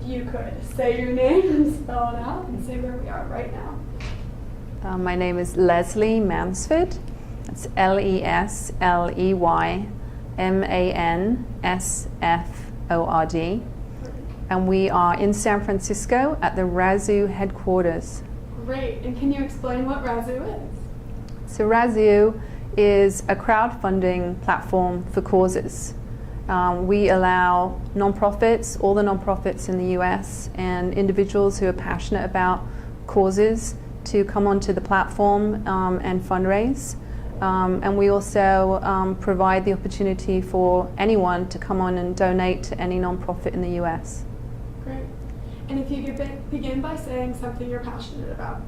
you could say your name and spell it out and say where we are right now. My name is Lesley Mansford. It's LesleyMansford. And we are in San Francisco at the Razoo headquarters. Great. And can you explain what Razoo is? So Razoo is a crowdfunding platform for causes. We allow nonprofits, all the nonprofits in the US, and individuals who are passionate about causes to come onto the platform and fundraise. And we also provide the opportunity for anyone to come on and donate to any nonprofit in the US. Great. And if you could begin by saying something you're passionate about.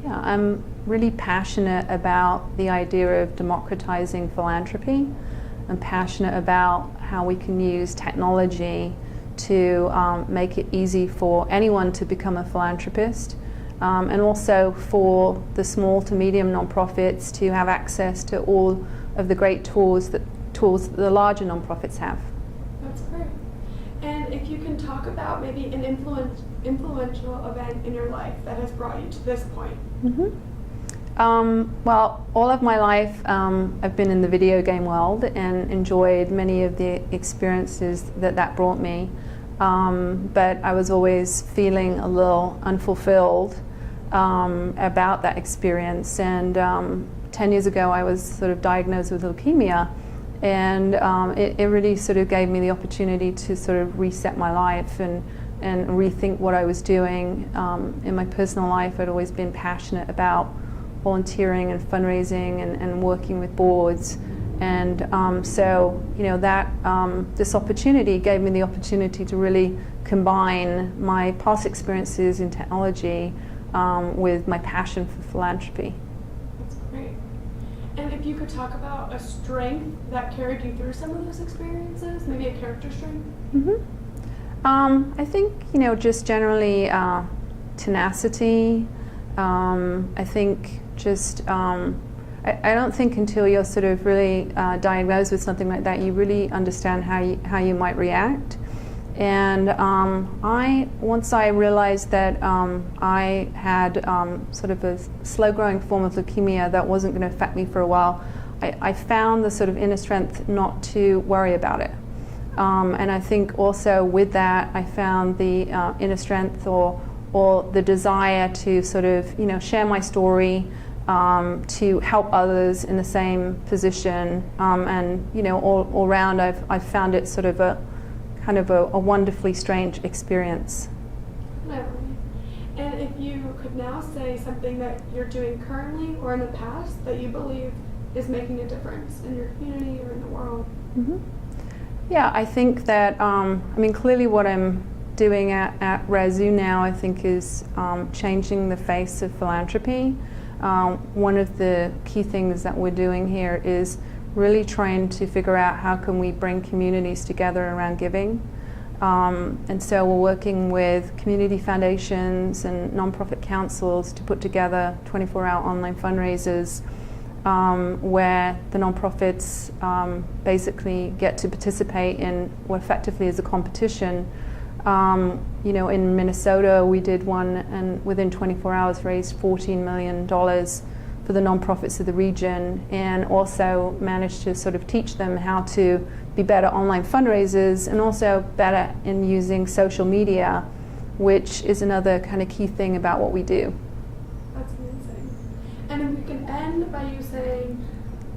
Yeah, I'm really passionate about the idea of democratizing philanthropy. I'm passionate about how we can use technology to make it easy for anyone to become a philanthropist, and also for the small to medium nonprofits to have access to all of the great tools that the larger nonprofits have. That's great. And if you can talk about maybe an influential event in your life that has brought you to this point. Mm-hmm. Well, all of my life I've been in the video game world and enjoyed many of the experiences that brought me. But I was always feeling a little unfulfilled about that experience. And 10 years ago I was sort of diagnosed with leukemia. And it really sort of gave me the opportunity to sort of reset my life and rethink what I was doing. In my personal life, I'd always been passionate about volunteering and fundraising and working with boards. And so, you know, this opportunity gave me the opportunity to really combine my past experiences in technology with my passion for philanthropy. That's great. And if you could talk about a strength that carried you through some of those experiences, maybe a character strength? Mm-hmm. I think, you know, just generally tenacity. I think just, I don't think until you're sort of really diagnosed with something like that, you really understand how you might react. And once I realized that I had sort of a slow-growing form of leukemia that wasn't going to affect me for a while, I found the sort of inner strength not to worry about it. And I think also with that, I found the inner strength or the desire to sort of, you know, share my story, to help others in the same position, and, you know, all around I've found it sort of a kind of a wonderfully strange experience. And if you could now say something that you're doing currently or in the past that you believe is making a difference in your community or in the world. Mm-hmm. Yeah, I think that, I mean, clearly what I'm doing at Razoo now, I think, is changing the face of philanthropy. One of the key things that we're doing here is really trying to figure out how can we bring communities together around giving. And so we're working with community foundations and nonprofit councils to put together 24-hour online fundraisers where the nonprofits basically get to participate in what effectively is a competition. You know, in Minnesota we did one and within 24 hours raised $14 million for the nonprofits of the region, and also managed to sort of teach them how to be better online fundraisers and also better in using social media, which is another kind of key thing about what we do. That's amazing. And if we can end by you saying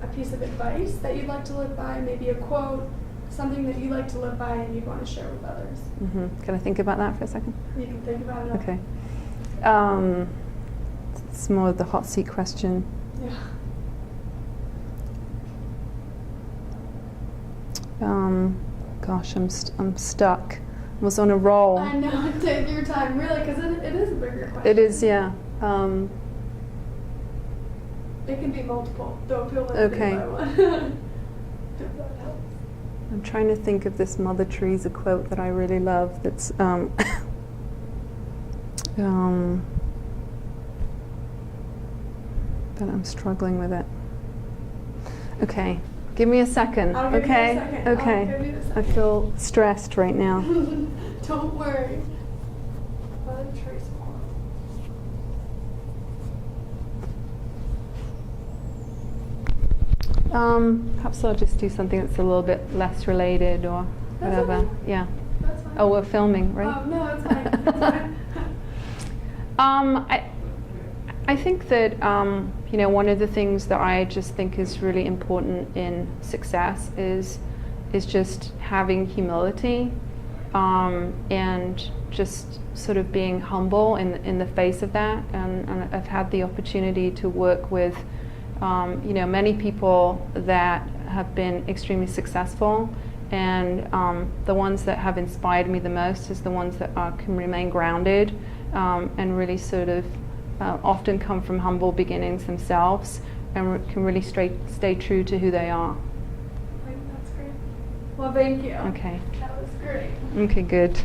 a piece of advice that you'd like to live by, maybe a quote, something that you like to live by and you'd want to share with others. Mm-hmm. Can I think about that for a second? You can think about it. Okay. It's more of the hot seat question. Yeah. Gosh, I'm stuck. I was on a roll. I know. Take your time, really, because it is a bigger question. It is, yeah. It can be multiple. Don't feel like Okay. by one. If that helps. I'm trying to think of this Mother Teresa quote that I really love. That's but I'm struggling with it. Okay, give me a second. I'll give okay, you a second. okay. I'll give you a second. I feel stressed right now. Don't worry. Mother Teresa quote. Perhaps I'll just do something that's a little bit less related or That's whatever. okay. Yeah. That's fine. Oh, we're filming, right? Oh, no, it's fine. It's fine. I think that one of the things that I just think is really important in success is just having humility, and just sort of being humble in the face of that. And I've had the opportunity to work with many people that have been extremely successful, and the ones that have inspired me the most is the ones that can remain grounded, and really sort of often come from humble beginnings themselves, and can really stay true to who they are. That's great. Well, thank you. Okay. That was great. Okay, good.